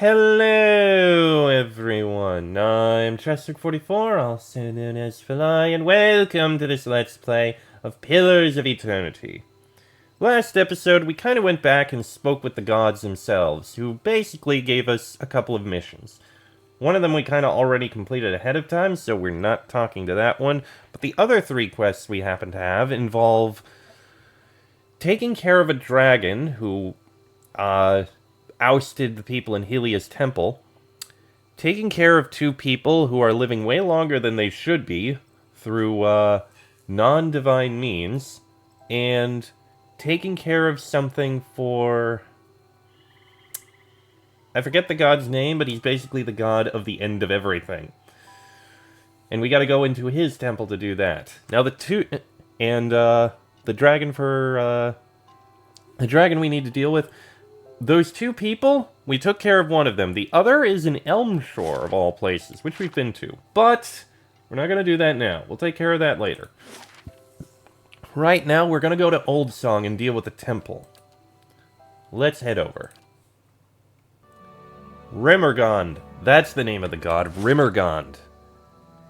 Hello, everyone. I'm Chester44, also known as Fly, and welcome to this Let's Play of Pillars of Eternity. Last episode, we kind of went back and spoke with the gods themselves, who basically gave us a couple of missions. One of them we kind of already completed ahead of time, so we're not talking to that one, but the other three quests we happen to have involve taking care of a dragon who, ousted the people in Helia's temple, taking care of two people who are living way longer than they should be through non-divine means, and taking care of something for... I forget the god's name, but he's basically the god of the end of everything. And we gotta go into his temple to do that. Now the two... And, the dragon for, the dragon we need to deal with... Those two people, we took care of one of them. The other is in Elmshore, of all places, which we've been to. But, we're not going to do that now. We'll take care of that later. Right now, we're going to go to Old Song and deal with the temple. Let's head over. Rymyrgand. That's the name of the god, Rymyrgand.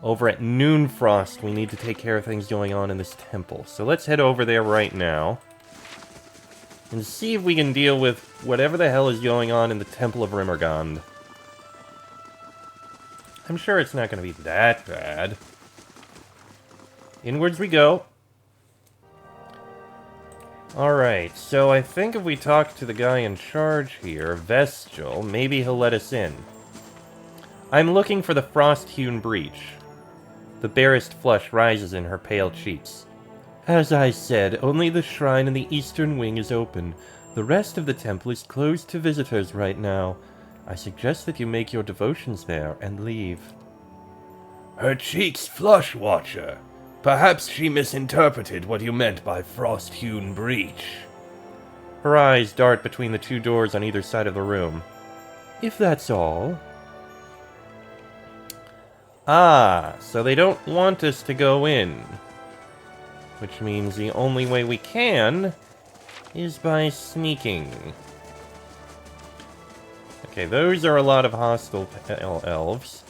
Over at Noonfrost, we need to take care of things going on in this temple. So let's head over there right now. And see if we can deal with whatever the hell is going on in the Temple of Rymyrgand. I'm sure it's not going to be that bad. Inwards we go. Alright, so I think if we talk to the guy in charge here, Vestal, maybe he'll let us in. I'm looking for the frost-hewn breach. The barest flush rises in her pale cheeks. As I said, only the shrine in the eastern wing is open. The rest of the temple is closed to visitors right now. I suggest that you make your devotions there and leave. Her cheeks flush, Watcher. Perhaps she misinterpreted what you meant by frost-hewn breach. Her eyes dart between the two doors on either side of the room. If that's all... Ah, so they don't want us to go in. Which means the only way we can is by sneaking. Okay, those are a lot of hostile elves.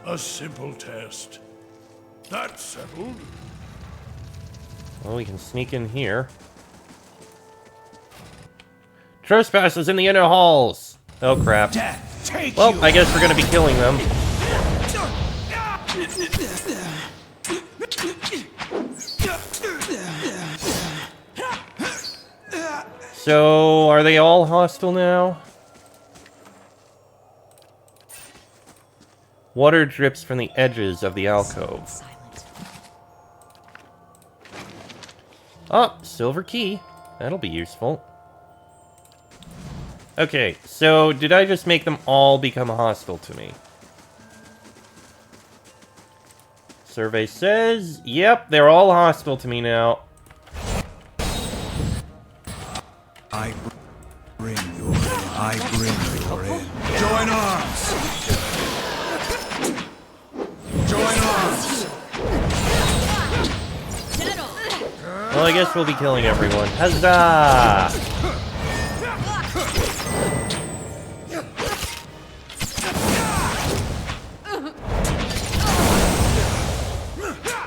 A simple test. That's settled. Well, we can sneak in here. Trespassers in the inner halls! Oh, crap. Well, I guess we're gonna be killing them. So, are they all hostile now? Water drips from the edges of the alcove. Oh, silver key. That'll be useful. Okay, so did I just make them all become hostile to me? Survey says, yep, they're all hostile to me now. I bring your in. I bring your in. Join arms! Join arms! Well, I guess we'll be killing everyone. Huzzah!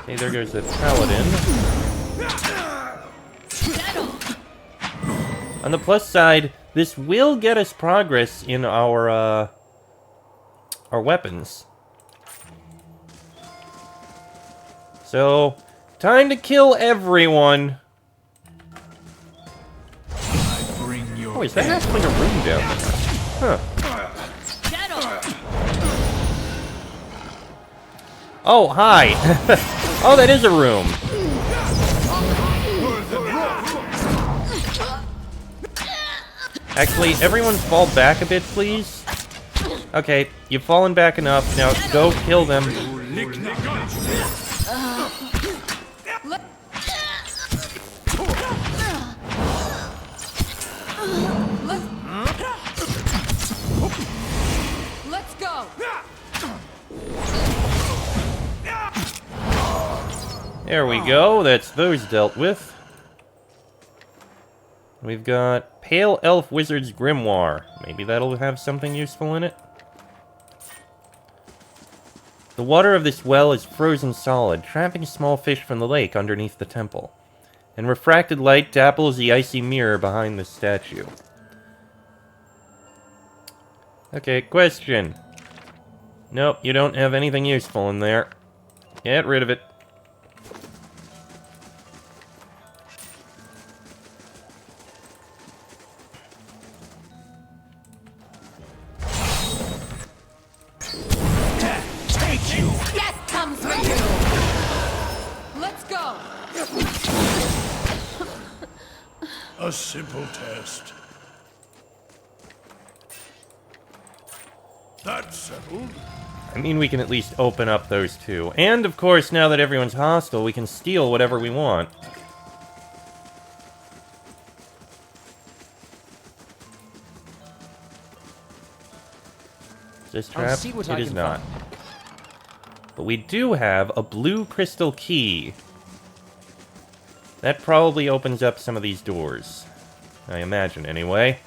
Okay, there goes the paladin. On the plus side, this will get us progress in our weapons. So, time to kill everyone. Oh, is that actually a room down there? Huh. Oh, hi. Oh, that is a room. Actually, everyone fall back a bit, please. Okay, you've fallen back enough. Now, go kill them. Let's go. There we go. That's those dealt with. We've got Pale Elf Wizard's Grimoire. Maybe that'll have something useful in it. The water of this well is frozen solid, trapping small fish from the lake underneath the temple. And refracted light dapples the icy mirror behind the statue. Okay, question. Nope, you don't have anything useful in there. Get rid of it. Death comes for you! Let's go! A simple test. That's settled. I mean, we can at least open up those two. And, of course, now that everyone's hostile, we can steal whatever we want. Is this trapped? It is not. But we do have a blue crystal key. That probably opens up some of these doors. I imagine, anyway.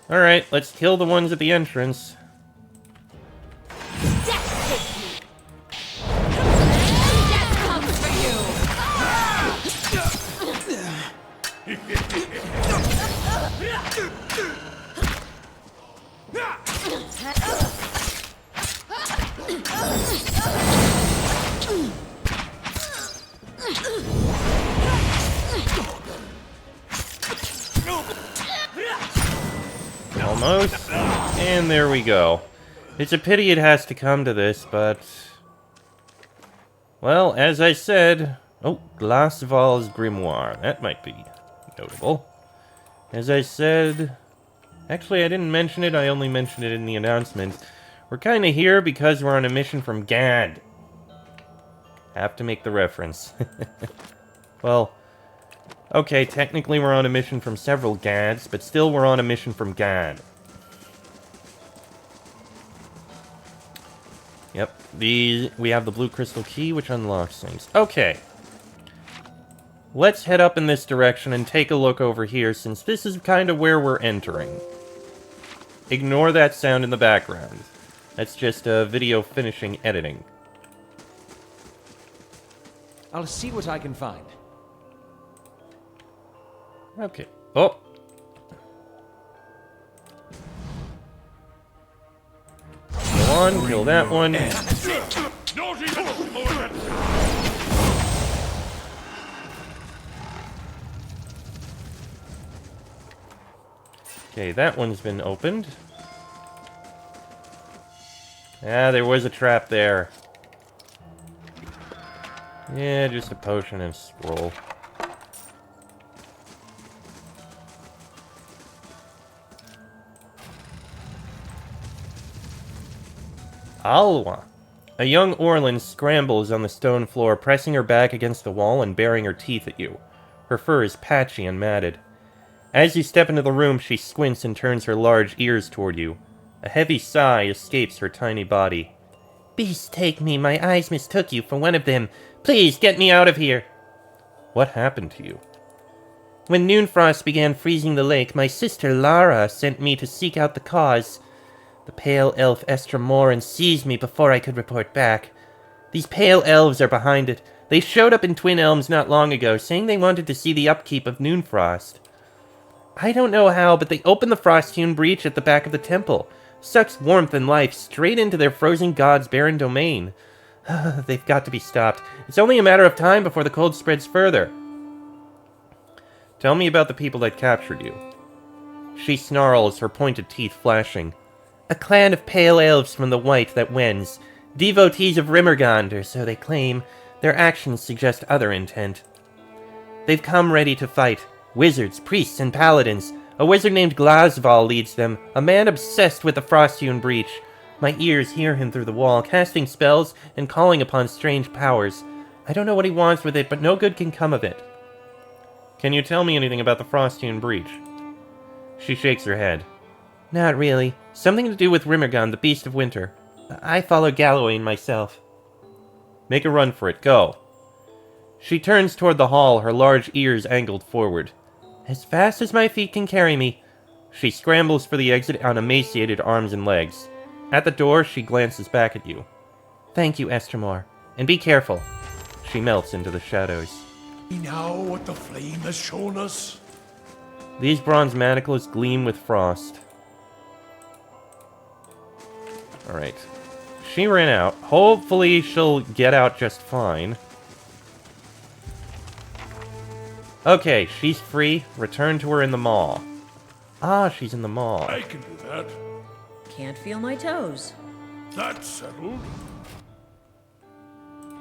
Alright, let's kill the ones at the entrance. Death comes for Almost. And there we go. It's a pity it has to come to this, but... Well, as I said... Oh, Glasval's Grimoire. That might be notable. As I said... Actually, I didn't mention it, I only mentioned it in the announcement. We're kinda here because we're on a mission from Gad. Have to make the reference. Well... Okay, technically we're on a mission from several Gads, but still we're on a mission from Gad. Yep, we have the blue crystal key, which unlocks things. Okay. Let's head up in this direction and take a look over here, since this is kind of where we're entering. Ignore that sound in the background. That's just a video finishing editing. I'll see what I can find. Okay. Oh! Go on, kill that one. Okay, that one's been opened. Ah, there was a trap there. Yeah, just a potion and scroll. Alwa. A young Orlin scrambles on the stone floor, pressing her back against the wall and baring her teeth at you. Her fur is patchy and matted. As you step into the room, she squints and turns her large ears toward you. A heavy sigh escapes her tiny body. Beast, take me. My eyes mistook you for one of them. Please, get me out of here. What happened to you? When Noonfrost began freezing the lake, my sister Lara sent me to seek out the cause. The pale elf Estramoran seized me before I could report back. These pale elves are behind it. They showed up in Twin Elms not long ago, saying they wanted to see the upkeep of Noonfrost. I don't know how, but they opened the frost-hewn breach at the back of the temple. Sucks warmth and life straight into their frozen god's barren domain. They've got to be stopped. It's only a matter of time before the cold spreads further. Tell me about the people that captured you. She snarls, her pointed teeth flashing. A clan of pale elves from the white that wends. Devotees of Rymyrgand, or so they claim. Their actions suggest other intent. They've come ready to fight. Wizards, priests, and paladins. A wizard named Glasval leads them, a man obsessed with the frost-hewn breach. My ears hear him through the wall, casting spells and calling upon strange powers. I don't know what he wants with it, but no good can come of it. Can you tell me anything about the frost-hewn breach? She shakes her head. Not really. Something to do with Rymyrgand, the Beast of Winter. I follow Galloway myself. Make a run for it. Go. She turns toward the hall, her large ears angled forward. As fast as my feet can carry me. She scrambles for the exit on emaciated arms and legs. At the door, she glances back at you. Thank you, Estermore. And be careful. She melts into the shadows. See now what the flame has shown us? These bronze manacles gleam with frost. Alright. She ran out. Hopefully she'll get out just fine. Okay, she's free. Return to her in the mall. Ah, she's in the mall. I can do that. Can't feel my toes. That's settled.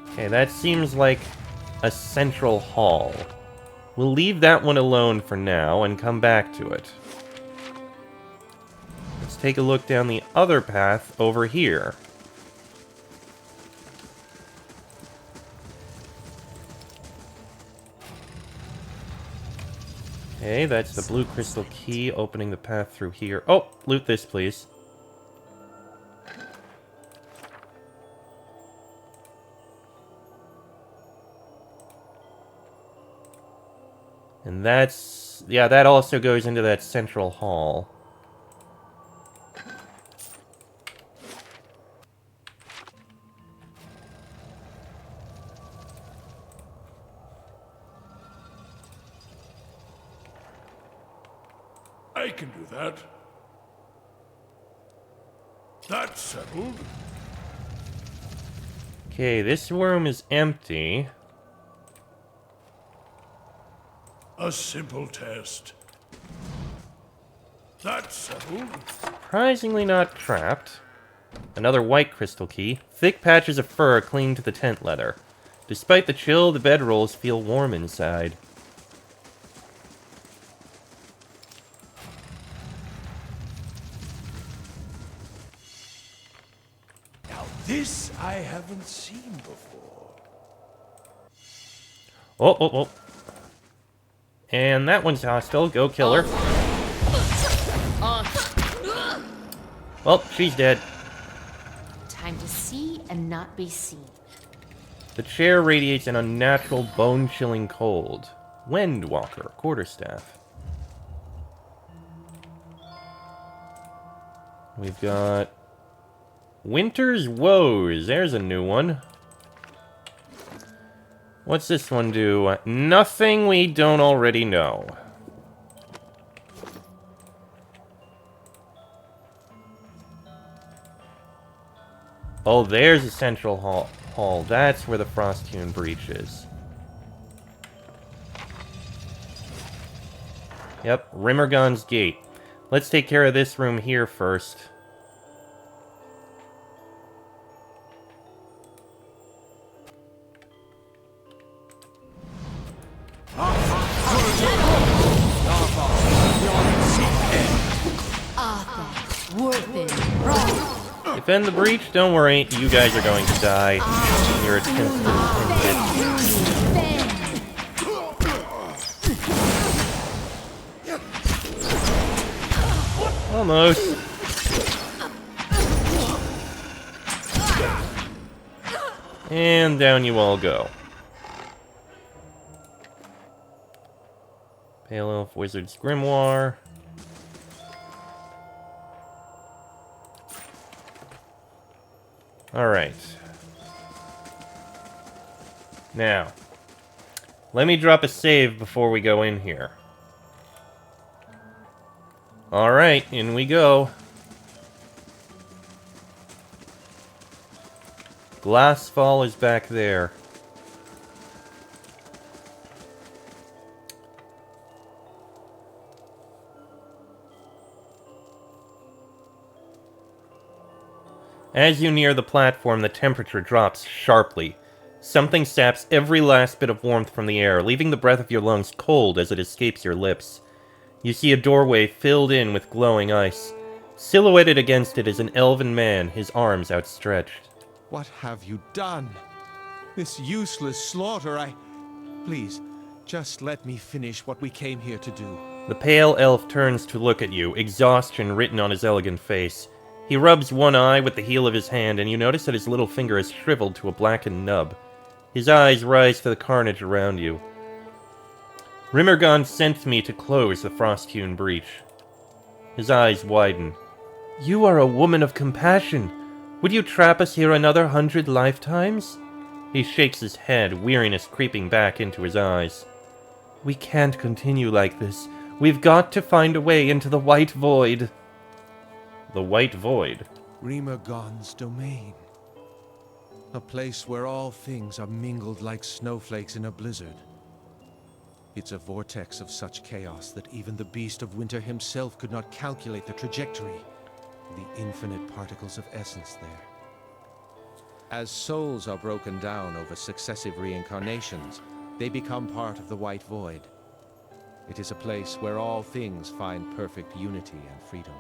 Okay, that seems like a central hall. We'll leave that one alone for now and come back to it. Let's take a look down the other path over here. Okay, that's the blue crystal key opening the path through here. Oh, loot this, please. And that's... yeah, that also goes into that central hall. I can do that. That's settled. Okay, this room is empty. A simple test. That's settled. Surprisingly not trapped. Another white crystal key. Thick patches of fur cling to the tent leather. Despite the chill, the bedrolls feel warm inside. Now this I haven't seen before. Oh, oh, oh. And that one's hostile. Go kill her. Well, she's dead. Time to see and not be seen. The chair radiates an unnatural, bone-chilling cold. Windwalker, quarterstaff. We've got... Winter's Woes. There's a new one. What's this one do? Nothing we don't already know. Oh, there's a central hall. That's where the Frost-hewn breach is. Yep, Rymyrgand's gate. Let's take care of this room here first. Defend the breach? Don't worry, you guys are going to die in your attempts to defend it. Almost. And down you all go. Pale Elf Wizard's Grimoire. Alright. Now, let me drop a save before we go in here. Alright, in we go. Glassfall is back there. As you near the platform, the temperature drops sharply. Something saps every last bit of warmth from the air, leaving the breath of your lungs cold as it escapes your lips. You see a doorway filled in with glowing ice. Silhouetted against it is an elven man, his arms outstretched. What have you done? This useless slaughter, Please, just let me finish what we came here to do. The pale elf turns to look at you, exhaustion written on his elegant face. He rubs one eye with the heel of his hand, and you notice that his little finger is shriveled to a blackened nub. His eyes rise to the carnage around you. Rymyrgand sent me to close the frost-hewn breach. His eyes widen. You are a woman of compassion. Would you trap us here another 100 lifetimes? He shakes his head, weariness creeping back into his eyes. We can't continue like this. We've got to find a way into the White Void. The White Void? Rymyrgand's domain. A place where all things are mingled like snowflakes in a blizzard. It's a vortex of such chaos that even the Beast of Winter himself could not calculate the trajectory of the infinite particles of essence there. As souls are broken down over successive reincarnations, they become part of the White Void. It is a place where all things find perfect unity and freedom.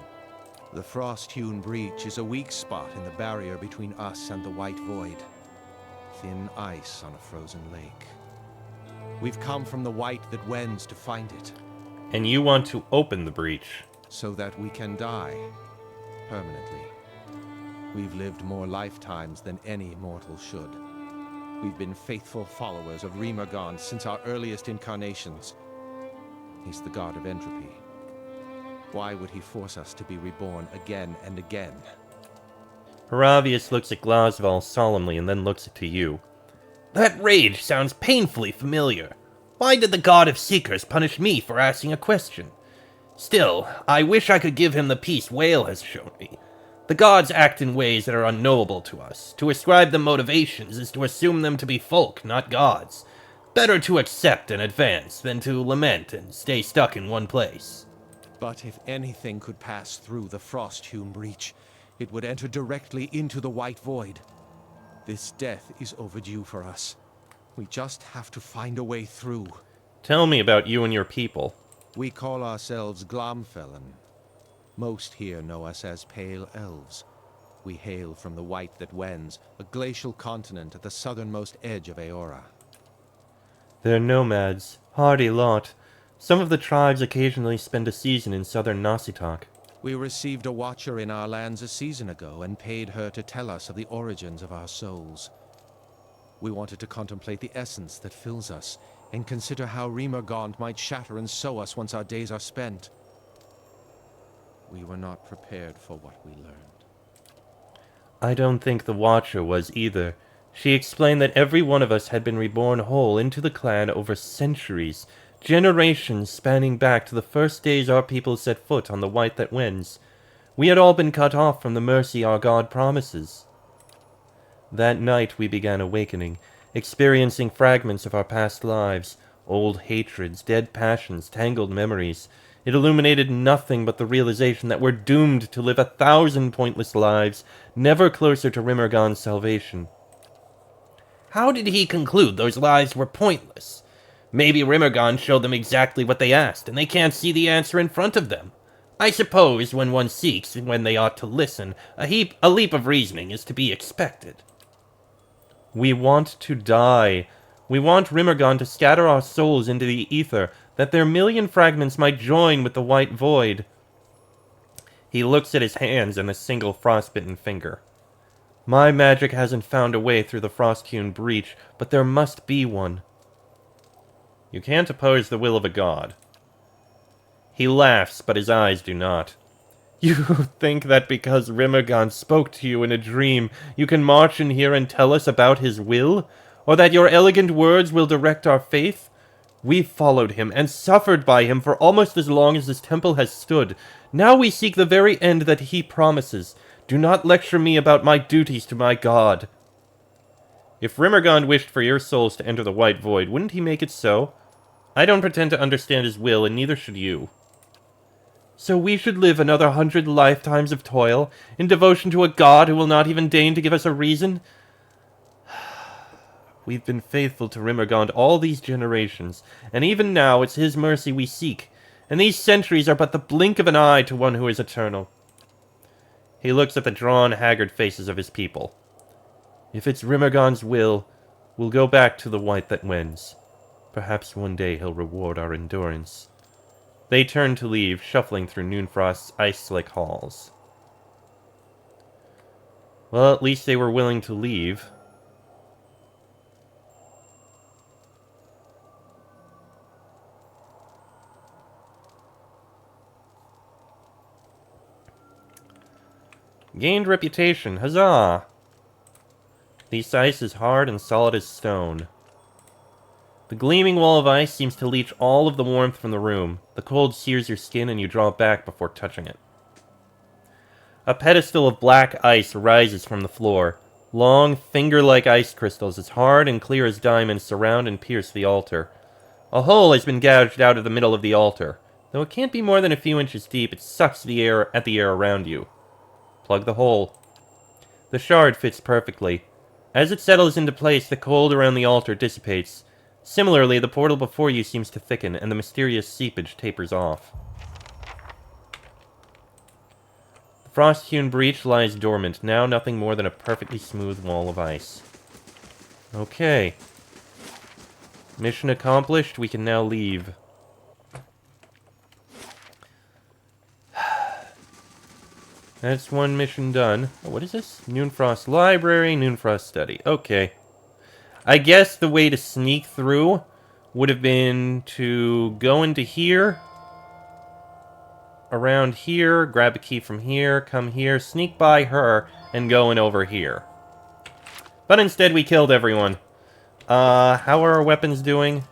The frost-hewn breach is a weak spot in the barrier between us and the White Void. Thin ice on a frozen lake. We've come from the White that wends to find it. And you want to open the breach. So that we can die permanently. We've lived more lifetimes than any mortal should. We've been faithful followers of Rymyrgand since our earliest incarnations. He's the god of entropy. Why would he force us to be reborn again and again? Haravius looks at Glasval solemnly and then looks to you. That rage sounds painfully familiar. Why did the god of Seekers punish me for asking a question? Still, I wish I could give him the peace Whale has shown me. The gods act in ways that are unknowable to us. To ascribe them motivations is to assume them to be folk, not gods. Better to accept and advance than to lament and stay stuck in one place. But if anything could pass through the frost-hewn breach, it would enter directly into the White Void. This death is overdue for us. We just have to find a way through. Tell me about you and your people. We call ourselves Glomfellan. Most here know us as Pale Elves. We hail from the White that wends, a glacial continent at the southernmost edge of Aora. They're nomads, hardy lot. Some of the tribes occasionally spend a season in southern Nasitak. We received a watcher in our lands a season ago and paid her to tell us of the origins of our souls. We wanted to contemplate the essence that fills us and consider how Rymyrgand might shatter and sow us once our days are spent. We were not prepared for what we learned. I don't think the Watcher was either. She explained that every one of us had been reborn whole into the clan over centuries, generations spanning back to the first days our people set foot on the White that wends. We had all been cut off from the mercy our God promises. That night we began awakening, experiencing fragments of our past lives, old hatreds, dead passions, tangled memories. It illuminated nothing but the realization that we're doomed to live 1,000 pointless lives, never closer to Rymyrgand's salvation. How did he conclude those lives were pointless? Maybe Rymyrgand showed them exactly what they asked, and they can't see the answer in front of them. I suppose when one seeks when they ought to listen, a leap of reasoning is to be expected. We want to die. We want Rymyrgand to scatter our souls into the ether, that their million fragments might join with the White Void. He looks at his hands and a single frostbitten finger. My magic hasn't found a way through the frost-hewn breach, but there must be one. You can't oppose the will of a god. He laughs, but his eyes do not. You think that because Rymyrgand spoke to you in a dream, you can march in here and tell us about his will? Or that your elegant words will direct our faith? We've followed him and suffered by him for almost as long as this temple has stood. Now we seek the very end that he promises. Do not lecture me about my duties to my god. If Rymyrgand wished for your souls to enter the White Void, wouldn't he make it so? I don't pretend to understand his will, and neither should you. So we should live another 100 lifetimes of toil, in devotion to a god who will not even deign to give us a reason? We've been faithful to Rymyrgand all these generations, and even now it's his mercy we seek, and these centuries are but the blink of an eye to one who is eternal. He looks at the drawn, haggard faces of his people. If it's Rymyrgand's will, we'll go back to the White that wends. Perhaps one day he'll reward our endurance. They turn to leave, shuffling through Noonfrost's ice-slick halls. Well, at least they were willing to leave. Gained reputation. Huzzah! This ice is hard and solid as stone. The gleaming wall of ice seems to leach all of the warmth from the room. The cold sears your skin and you draw back before touching it. A pedestal of black ice rises from the floor. Long, finger-like ice crystals as hard and clear as diamonds surround and pierce the altar. A hole has been gouged out of the middle of the altar. Though it can't be more than a few inches deep, it sucks the air at the air around you. Plug the hole. The shard fits perfectly. As it settles into place, the cold around the altar dissipates. Similarly, the portal before you seems to thicken, and the mysterious seepage tapers off. The frost-hewn breach lies dormant, now nothing more than a perfectly smooth wall of ice. Okay. Mission accomplished, we can now leave. That's one mission done. Oh, what is this? Noonfrost Library, Noonfrost Study. Okay. I guess the way to sneak through would have been to go into here, around here, grab a key from here, come here, sneak by her, and go in over here. But instead we killed everyone. How are our weapons doing?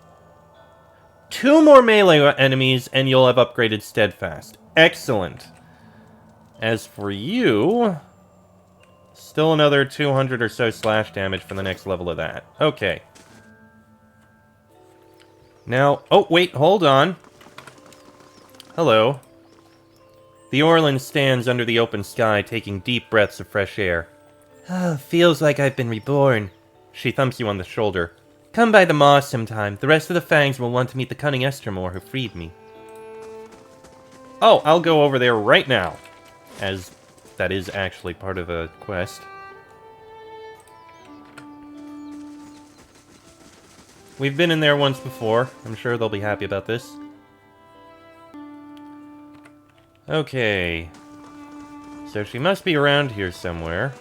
2 more melee enemies and you'll have upgraded Steadfast. Excellent. As for you... Still another 200 or so slash damage for the next level of that. Okay. Now... Oh, wait, hold on. Hello. The Orlan stands under the open sky, taking deep breaths of fresh air. Ah, feels like I've been reborn. She thumps you on the shoulder. Come by the Maw sometime. The rest of the Fangs will want to meet the cunning Estermore who freed me. Oh, I'll go over there right now. As that is actually part of a quest. We've been in there once before. I'm sure they'll be happy about this. Okay. So she must be around here somewhere.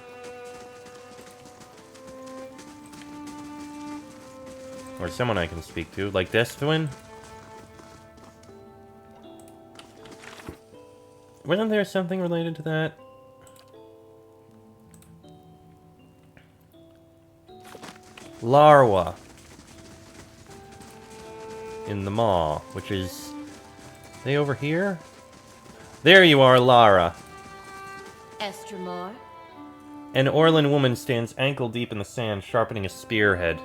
Or someone I can speak to, like Deathwin. Wasn't there something related to that? Larwa. In the Maw, which is... Are they over here? There you are, Lara. Estermore? An Orlan woman stands ankle deep in the sand, sharpening a spearhead.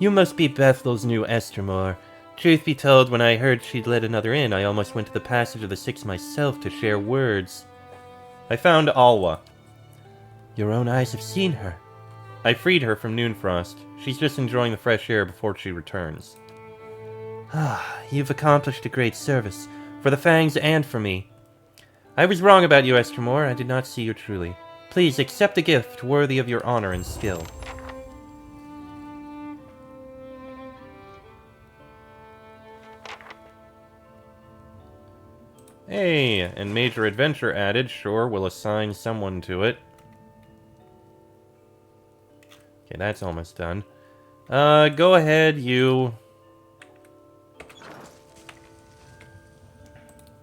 You must be Bethel's new Estermore. Truth be told, when I heard she'd let another in, I almost went to the Passage of the Six myself to share words. I found Alwa. Your own eyes have seen her. I freed her from Noonfrost. She's just enjoying the fresh air before she returns. Ah, you've accomplished a great service, for the Fangs and for me. I was wrong about you, Estermore. I did not see you truly. Please accept a gift worthy of your honor and skill. Hey, and major adventure added. Sure, we'll assign someone to it. Okay, that's almost done. Go ahead, you...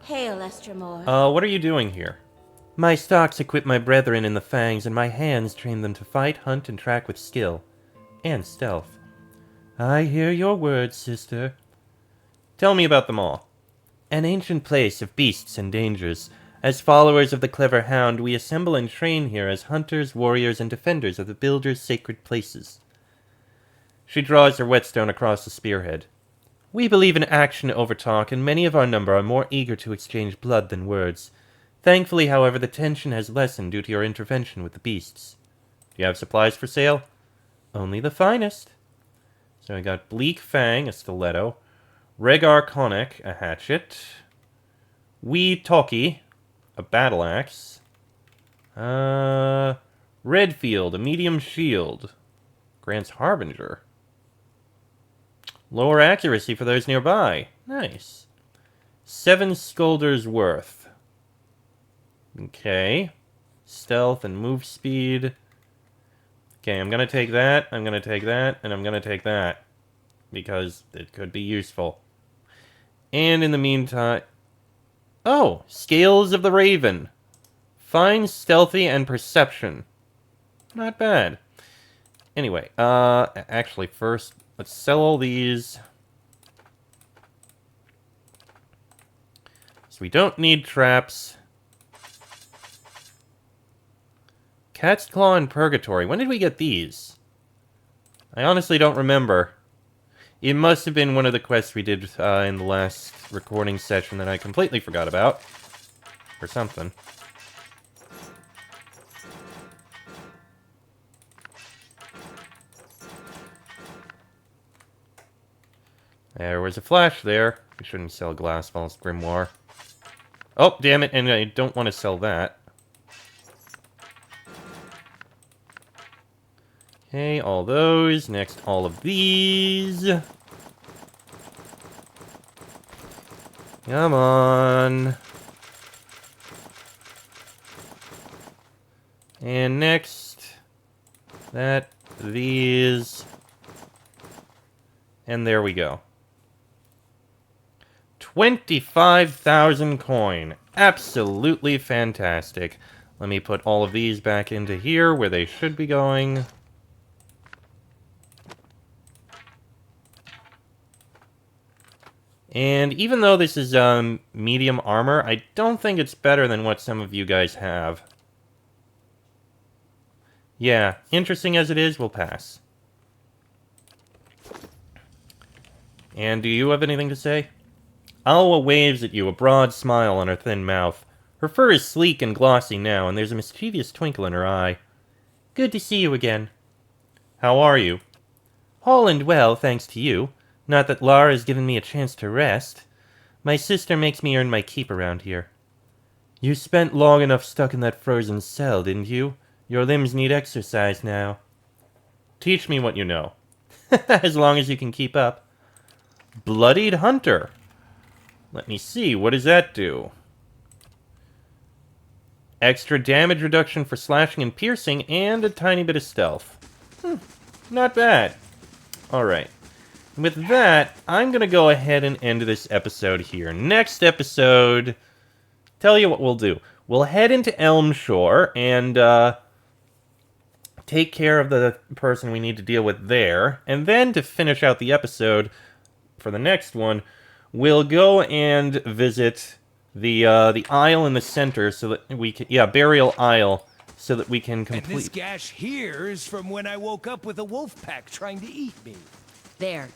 Hail, Estermore. What are you doing here? My stocks equip my brethren in the Fangs, and my hands train them to fight, hunt, and track with skill. And stealth. I hear your words, sister. Tell me about them all. An ancient place of beasts and dangers. As followers of the clever hound, we assemble and train here as hunters, warriors, and defenders of the Builder's sacred places. She draws her whetstone across the spearhead. We believe in action over talk, and many of our number are more eager to exchange blood than words. Thankfully, however, the tension has lessened due to your intervention with the beasts. Do you have supplies for sale? Only the finest. So I got Bleak Fang, a stiletto. Rhaegar Konnek, a hatchet. Wee Toki, a battle axe. Redfield, a medium shield. Grant's Harbinger. Lower accuracy for those nearby. Nice. 7 Scolders worth. Okay. Stealth and move speed. Okay, I'm gonna take that, I'm gonna take that, and I'm gonna take that. Because it could be useful. And in the meantime... Oh! Scales of the Raven. Fine, stealthy, and perception. Not bad. Anyway, actually, first, let's sell all these. So we don't need traps. Cat's Claw and Purgatory. When did we get these? I honestly don't remember. It must have been one of the quests we did in the last recording session that I completely forgot about. Or something. There was a flash there. We shouldn't sell Glassfall's Grimoire. Oh, damn it, and I don't want to sell that. Okay, all those. Next, all of these. Come on. And next, these. And there we go. 25,000 coin. Absolutely fantastic. Let me put all of these back into here where they should be going. And even though this is medium armor, I don't think it's better than what some of you guys have. Yeah, interesting as it is, we'll pass. And do you have anything to say? Alwa waves at you, a broad smile on her thin mouth. Her fur is sleek and glossy now, and there's a mischievous twinkle in her eye. Good to see you again. How are you? All and well, thanks to you. Not that Lara has given me a chance to rest. My sister makes me earn my keep around here. You spent long enough stuck in that frozen cell, didn't you? Your limbs need exercise now. Teach me what you know. As long as you can keep up. Bloodied Hunter. Let me see, what does that do? Extra damage reduction for slashing and piercing, and a tiny bit of stealth. Not bad. Alright. With that, I'm going to go ahead and end this episode here. Next episode, tell you what we'll do. We'll head into Elmshore and take care of the person we need to deal with there. And then to finish out the episode for the next one, we'll go and visit the isle in the center so that we can... Yeah, Burial Isle, so that we can complete... And this gash here is from when I woke up with a wolf pack trying to eat me. There.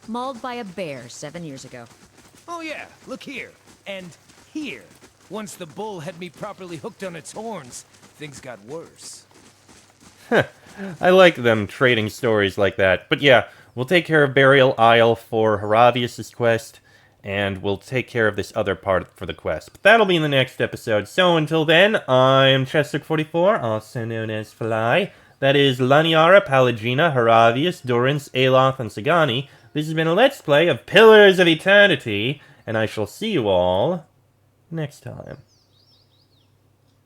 Mauled by a bear 7 years ago. Oh yeah, look here. And here. Once the bull had me properly hooked on its horns, things got worse. I like them trading stories like that. But yeah, we'll take care of Burial Isle for Haravius' quest, and we'll take care of this other part for the quest. But that'll be in the next episode. So until then, I'm Chester44, also known as Fly. That is Laniara, Palagina, Haravius, Durance, Aloth, and Sagani. This has been a Let's Play of Pillars of Eternity, and I shall see you all next time.